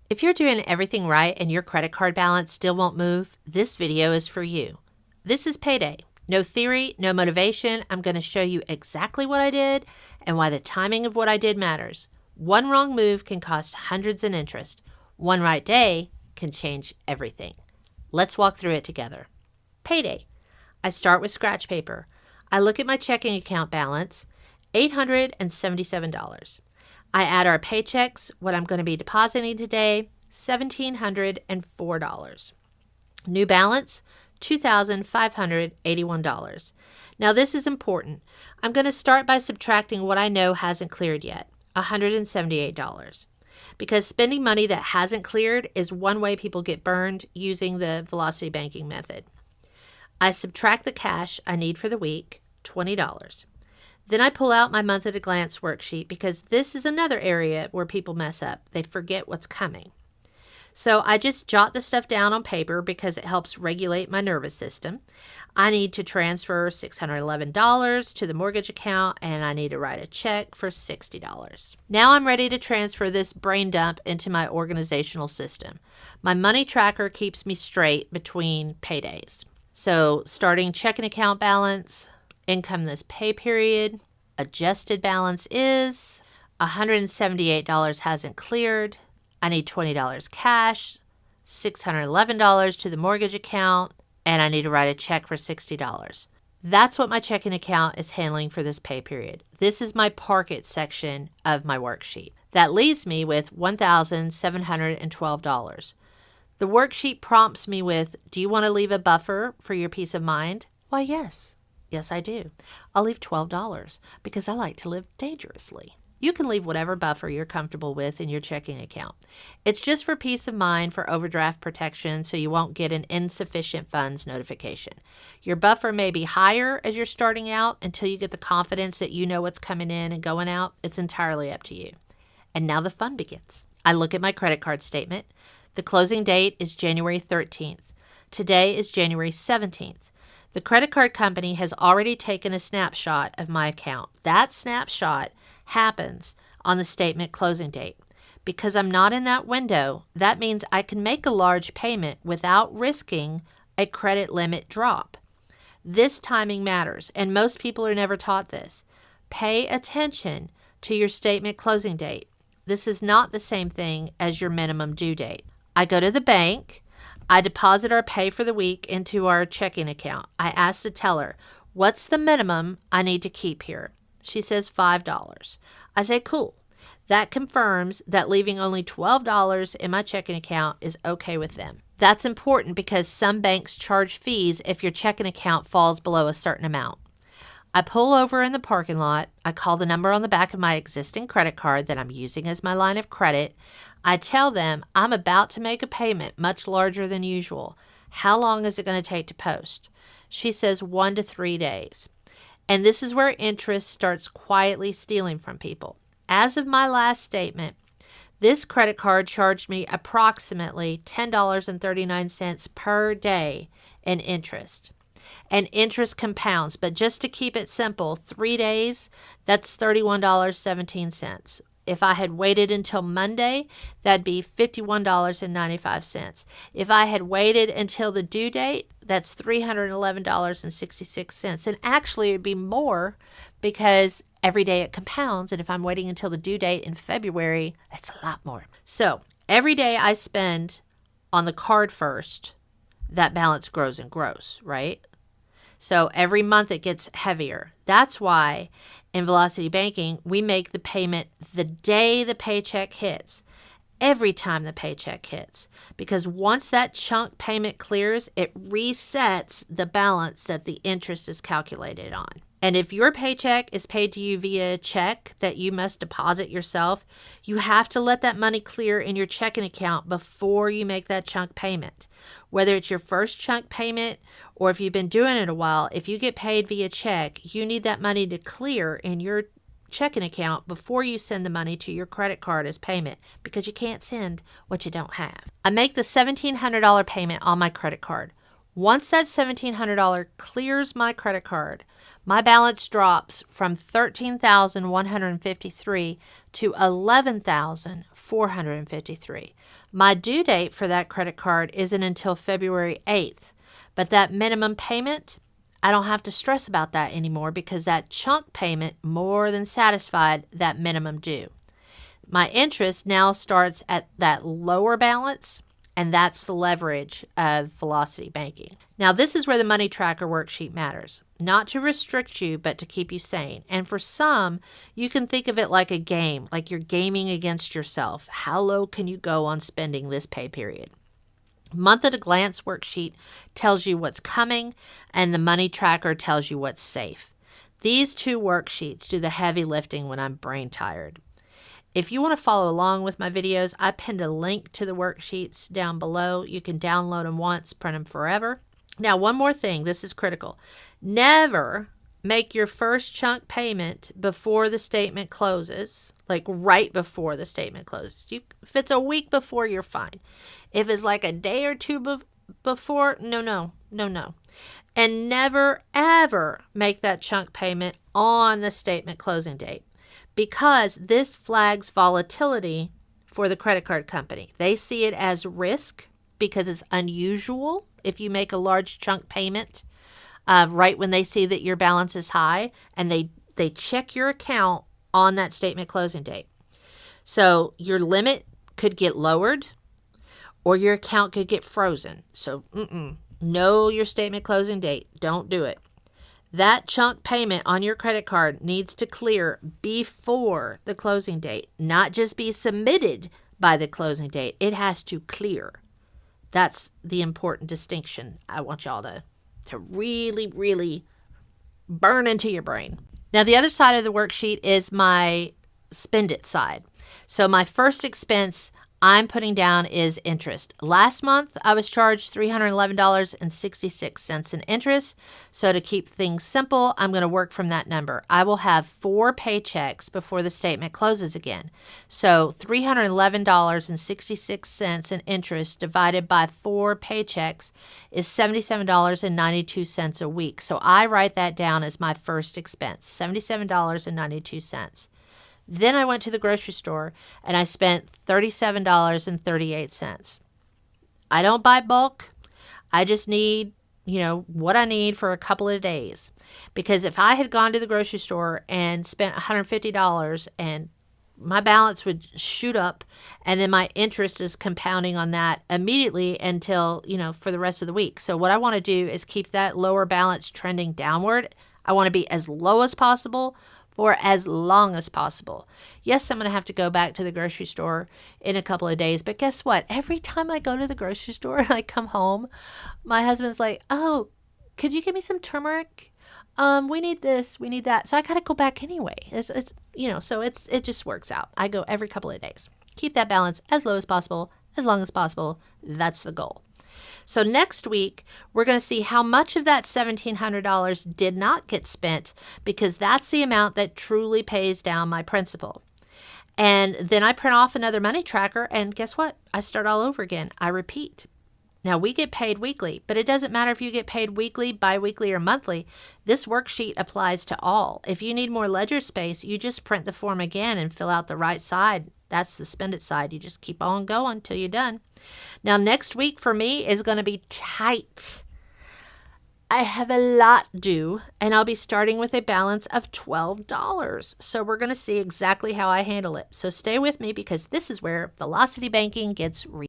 If you're doing everything right and your credit card balance still won't move, this video is for you. This is Payday. No theory, no motivation. I'm going to show you exactly what I did and why the timing of what I did matters. One wrong move can cost hundreds in interest. One right day can change everything. Let's walk through it together. Payday. I start with scratch paper. I look at my checking account balance, $877. I add our paychecks, what I'm going to be depositing today, $1,704. New balance, $2,581. Now this is important. I'm going to start by subtracting what I know hasn't cleared yet, $178. Because spending money that hasn't cleared is one way people get burned using the velocity banking method. I subtract the cash I need for the week, $20. Then I pull out my month at a glance worksheet because this is another area where people mess up. They forget what's coming. So I just jot the stuff down on paper because it helps regulate my nervous system. I need to transfer $611 to the mortgage account, and I need to write a check for $60. Now I'm ready to transfer this brain dump into my organizational system. My money tracker keeps me straight between paydays. So starting checking account balance, income this pay period, adjusted balance is $178 hasn't cleared. I need $20 cash, $611 to the mortgage account, and I need to write a check for $60. That's what my checking account is handling for this pay period. This is my park it section of my worksheet. That leaves me with $1,712. The worksheet prompts me with, do you want to leave a buffer for your peace of mind? Why, yes. Yes, I do. I'll leave $12 because I like to live dangerously. You can leave whatever buffer you're comfortable with in your checking account. It's just for peace of mind, for overdraft protection, so you won't get an insufficient funds notification. Your buffer may be higher as you're starting out until you get the confidence that you know what's coming in and going out. It's entirely up to you. And now the fun begins. I look at my credit card statement. The closing date is January 13th. Today is January 17th. The credit card company has already taken a snapshot of my account. That snapshot happens on the statement closing date. Because I'm not in that window, that means I can make a large payment without risking a credit limit drop. This timing matters, and most people are never taught this. Pay attention to your statement closing date. This is not the same thing as your minimum due date. I go to the bank. I deposit our pay for the week into our checking account. I ask the teller, what's the minimum I need to keep here? She says $5. I say, cool. That confirms that leaving only $12 in my checking account is okay with them. That's important because some banks charge fees if your checking account falls below a certain amount. I pull over in the parking lot. I call the number on the back of my existing credit card that I'm using as my line of credit. I tell them I'm about to make a payment much larger than usual. How long is it going to take to post? She says 1 to 3 days. And this is where interest starts quietly stealing from people. As of my last statement, this credit card charged me approximately $10.39 per day in interest. And interest compounds, but just to keep it simple, 3 days, that's $31.17. If I had waited until Monday, that'd be $51.95. If I had waited until the due date, that's $311.66. And actually, it'd be more because every day it compounds. And if I'm waiting until the due date in February, that's a lot more. So every day I spend on the card first, that balance grows and grows, right? So every month it gets heavier. That's why in Velocity Banking, we make the payment the day the paycheck hits, every time the paycheck hits. Because once that chunk payment clears, it resets the balance that the interest is calculated on. And if your paycheck is paid to you via a check that you must deposit yourself, you have to let that money clear in your checking account before you make that chunk payment. Whether it's your first chunk payment or if you've been doing it a while, if you get paid via check, you need that money to clear in your checking account before you send the money to your credit card as payment because you can't send what you don't have. I make the $1,700 payment on my credit card. Once that $1,700 clears my credit card, my balance drops from $13,153 to $11,453. My due date for that credit card isn't until February 8th, but that minimum payment, I don't have to stress about that anymore because that chunk payment more than satisfied that minimum due. My interest now starts at that lower balance, and that's the leverage of Velocity Banking. Now, this is where the money tracker worksheet matters. Not to restrict you, but to keep you sane. And for some, you can think of it like a game, like you're gaming against yourself. How low can you go on spending this pay period? Month at a glance worksheet tells you what's coming, and the money tracker tells you what's safe. These two worksheets do the heavy lifting when I'm brain tired. If you want to follow along with my videos, I pinned a link to the worksheets down below. You can download them once, print them forever. Now, one more thing, this is critical. Never make your first chunk payment before the statement closes, like right before the statement closes. If it's a week before, you're fine. If it's like a day or two before, no. And never, ever make that chunk payment on the statement closing date, because this flags volatility for the credit card company. They see it as risk because it's unusual if you make a large chunk payment right when they see that your balance is high, and they check your account on that statement closing date. So your limit could get lowered or your account could get frozen. So know your statement closing date. Don't do it. That chunk payment on your credit card needs to clear before the closing date, not just be submitted by the closing date. It has to clear. That's the important distinction I want y'all to really, really burn into your brain. Now, the other side of the worksheet is my spend it side. So my first expense I'm putting down is interest. Last month, I was charged $311.66 in interest. So to keep things simple, I'm going to work from that number. I will have 4 paychecks before the statement closes again. So $311.66 in interest divided by 4 paychecks is $77.92 a week. So I write that down as my first expense, $77.92. Then I went to the grocery store and I spent $37.38. I don't buy bulk. I just need, what I need for a couple of days. Because if I had gone to the grocery store and spent $150 and my balance would shoot up, and then my interest is compounding on that immediately until, for the rest of the week. So what I want to do is keep that lower balance trending downward. I want to be as low as possible for as long as possible. Yes, I'm going to have to go back to the grocery store in a couple of days, but guess what? Every time I go to the grocery store and I come home, my husband's like, oh, could you give me some turmeric? We need this, we need that. So I got to go back anyway. So it just works out. I go every couple of days. Keep that balance as low as possible, as long as possible. That's the goal. So next week, we're going to see how much of that $1,700 did not get spent, because that's the amount that truly pays down my principal. And then I print off another money tracker, and guess what? I start all over again. I repeat. Now, we get paid weekly, but it doesn't matter if you get paid weekly, biweekly, or monthly. This worksheet applies to all. If you need more ledger space, you just print the form again and fill out the right side. That's the spend it side. You just keep on going till you're done. Now, next week for me is going to be tight. I have a lot due, and I'll be starting with a balance of $12. So we're going to see exactly how I handle it. So stay with me, because this is where Velocity Banking gets real.